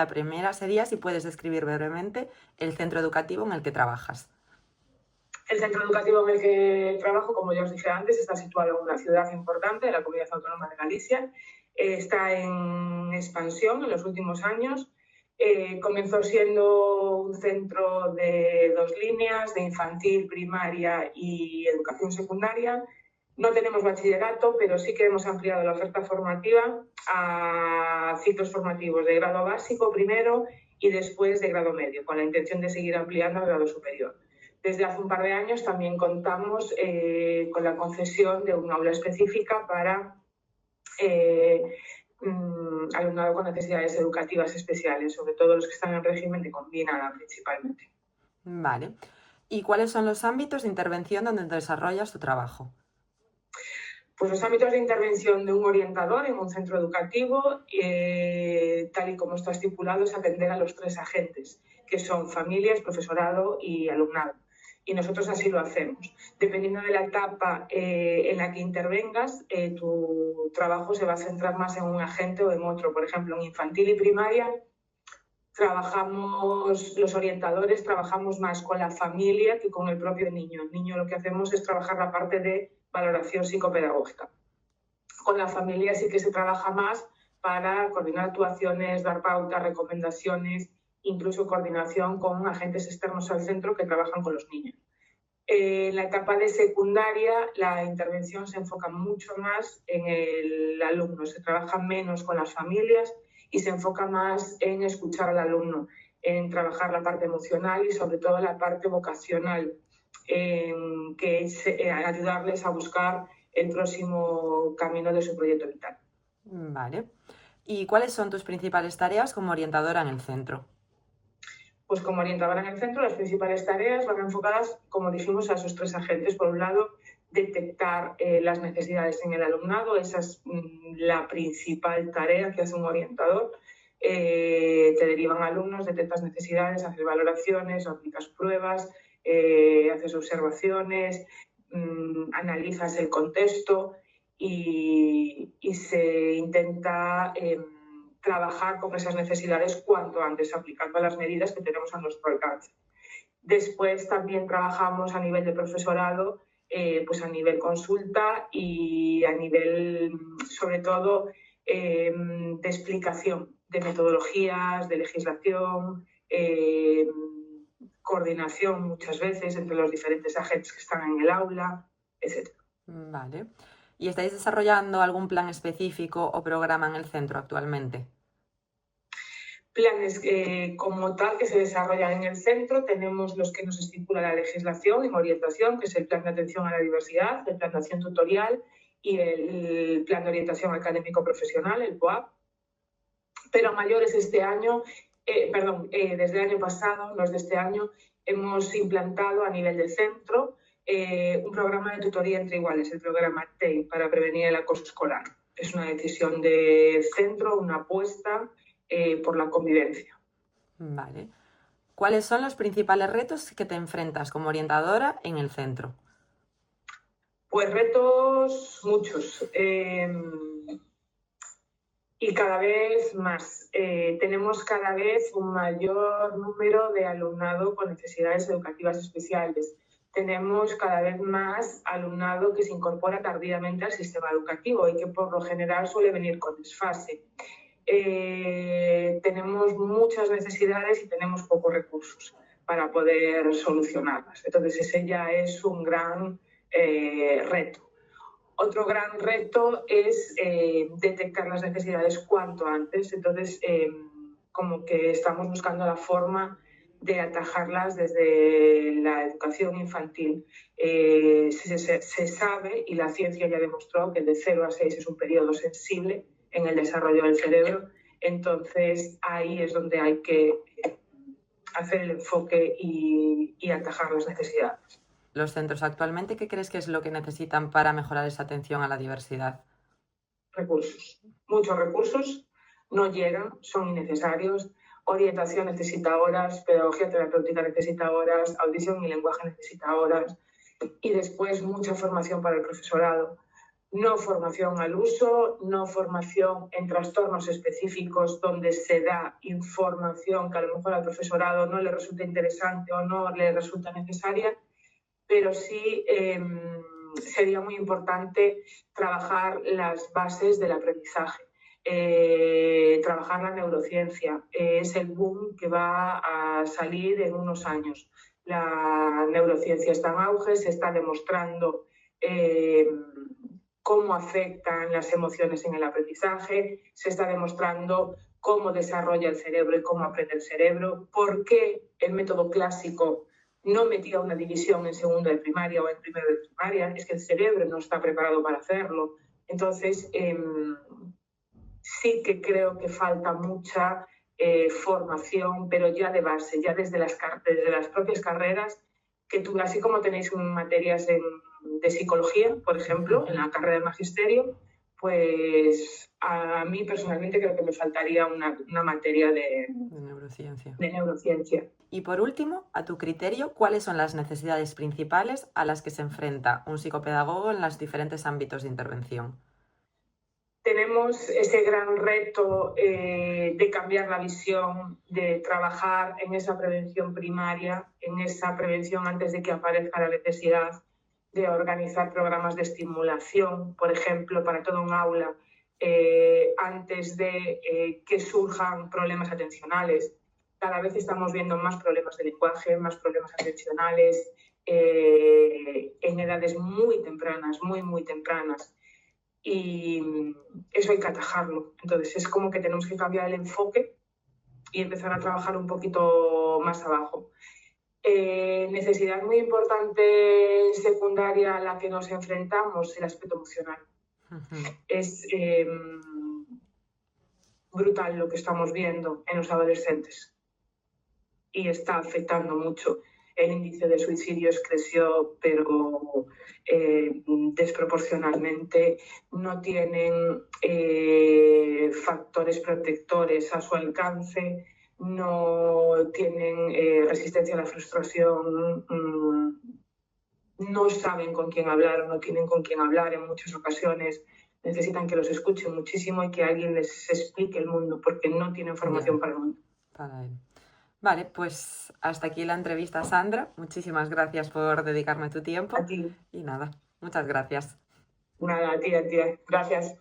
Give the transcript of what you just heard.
La primera sería si puedes describir brevemente el centro educativo en el que trabajas. El centro educativo en el que trabajo, como ya os dije antes, está situado en una ciudad importante de la Comunidad Autónoma de Galicia. Está en expansión en los últimos años. Comenzó siendo un centro de 2 líneas, de infantil, primaria y educación secundaria. No tenemos bachillerato, pero sí que hemos ampliado la oferta formativa a ciclos formativos de grado básico primero y después de grado medio, con la intención de seguir ampliando al grado superior. Desde hace un par de años también contamos con la concesión de un aula específica para alumnado con necesidades educativas especiales, sobre todo los que están en régimen de combinada principalmente. Vale. ¿Y cuáles son los ámbitos de intervención donde desarrollas tu trabajo? Pues los ámbitos de intervención de un orientador en un centro educativo, tal y como está estipulado, es atender a los 3 agentes, que son familias, profesorado y alumnado. Y nosotros así lo hacemos. Dependiendo de la etapa en la que intervengas, tu trabajo se va a centrar más en un agente o en otro. Por ejemplo, en infantil y primaria, los orientadores trabajamos más con la familia que con el propio niño. El niño lo que hacemos es trabajar la parte de valoración psicopedagógica. Con la familia sí que se trabaja más para coordinar actuaciones, dar pautas, recomendaciones, incluso coordinación con agentes externos al centro que trabajan con los niños. En la etapa de secundaria, la intervención se enfoca mucho más en el alumno, se trabaja menos con las familias y se enfoca más en escuchar al alumno, en trabajar la parte emocional y sobre todo la parte vocacional, que es ayudarles a buscar el próximo camino de su proyecto vital. Vale. ¿Y cuáles son tus principales tareas como orientadora en el centro? Pues como orientadora en el centro, las principales tareas van enfocadas, como dijimos, a esos 3 agentes. Por un lado, detectar las necesidades en el alumnado, esa es la principal tarea que hace un orientador. Te derivan alumnos, detectas necesidades, haces valoraciones, aplicas pruebas, haces observaciones, analizas el contexto y se intenta trabajar con esas necesidades cuanto antes, aplicando las medidas que tenemos a nuestro alcance. Después también trabajamos a nivel de profesorado, pues a nivel consulta y a nivel, sobre todo, de explicación de metodologías, de legislación, coordinación muchas veces entre los diferentes agentes que están en el aula, etc. Vale. ¿Y estáis desarrollando algún plan específico o programa en el centro actualmente? Planes como tal que se desarrollan en el centro, tenemos los que nos estipula la legislación en orientación, que es el Plan de Atención a la Diversidad, el Plan de Acción Tutorial y el Plan de Orientación Académico Profesional, el POAP. Pero a mayores desde el año pasado, los de este año, hemos implantado a nivel del centro un programa de tutoría entre iguales, el programa TEI, para prevenir el acoso escolar. Es una decisión de centro, una apuesta por la convivencia. Vale. ¿Cuáles son los principales retos que te enfrentas como orientadora en el centro? Pues retos muchos y cada vez más. Tenemos cada vez un mayor número de alumnado con necesidades educativas especiales. Tenemos cada vez más alumnado que se incorpora tardíamente al sistema educativo y que por lo general suele venir con desfase. Tenemos muchas necesidades y tenemos pocos recursos para poder solucionarlas. Entonces, ese ya es un gran reto. Otro gran reto es detectar las necesidades cuanto antes. Entonces, como que estamos buscando la forma de atajarlas desde la educación infantil. Se sabe, y la ciencia ya demostró, que de 0 a 6 es un periodo sensible en el desarrollo del cerebro. Entonces, ahí es donde hay que hacer el enfoque y atajar las necesidades. ¿Los centros actualmente qué crees que es lo que necesitan para mejorar esa atención a la diversidad? Recursos, muchos recursos no llegan, son innecesarios. Orientación necesita horas, pedagogía terapéutica necesita horas, audición y lenguaje necesita horas y después mucha formación para el profesorado. no formación al uso, no formación en trastornos específicos donde se da información que a lo mejor al profesorado no le resulta interesante o no le resulta necesaria, pero sí sería muy importante trabajar las bases del aprendizaje. Trabajar la neurociencia. Es el boom que va a salir en unos años. La neurociencia está en auge, se está demostrando cómo afectan las emociones en el aprendizaje, se está demostrando cómo desarrolla el cerebro y cómo aprende el cerebro, por qué el método clásico no metía una división en segundo de primaria o en primero de primaria, es que el cerebro no está preparado para hacerlo. Entonces, sí que creo que falta mucha formación, pero ya de base, ya desde las propias carreras, que tú, así como tenéis materias de psicología, por ejemplo, en la carrera de magisterio, pues a mí personalmente creo que me faltaría una materia de neurociencia. Y por último, a tu criterio, ¿cuáles son las necesidades principales a las que se enfrenta un psicopedagogo en los diferentes ámbitos de intervención? Tenemos ese gran reto de cambiar la visión, de trabajar en esa prevención primaria, en esa prevención antes de que aparezca la necesidad, de organizar programas de estimulación, por ejemplo, para todo un aula, antes de que surjan problemas atencionales. Cada vez estamos viendo más problemas de lenguaje, más problemas atencionales, en edades muy tempranas, muy tempranas. Y eso hay que atajarlo. Entonces es como que tenemos que cambiar el enfoque y empezar a trabajar un poquito más abajo. Necesidad muy importante secundaria a la que nos enfrentamos, el aspecto emocional. Es brutal lo que estamos viendo en los adolescentes y está afectando mucho. El índice de suicidios creció, pero desproporcionalmente. No tienen factores protectores a su alcance, no tienen resistencia a la frustración, no saben con quién hablar o no tienen con quién hablar en muchas ocasiones. Necesitan que los escuchen muchísimo y que alguien les explique el mundo porque no tienen formación para el mundo. Vale, pues hasta aquí la entrevista, Sandra. Muchísimas gracias por dedicarme tu tiempo. A ti. Y nada, muchas gracias. Nada, a ti. Gracias.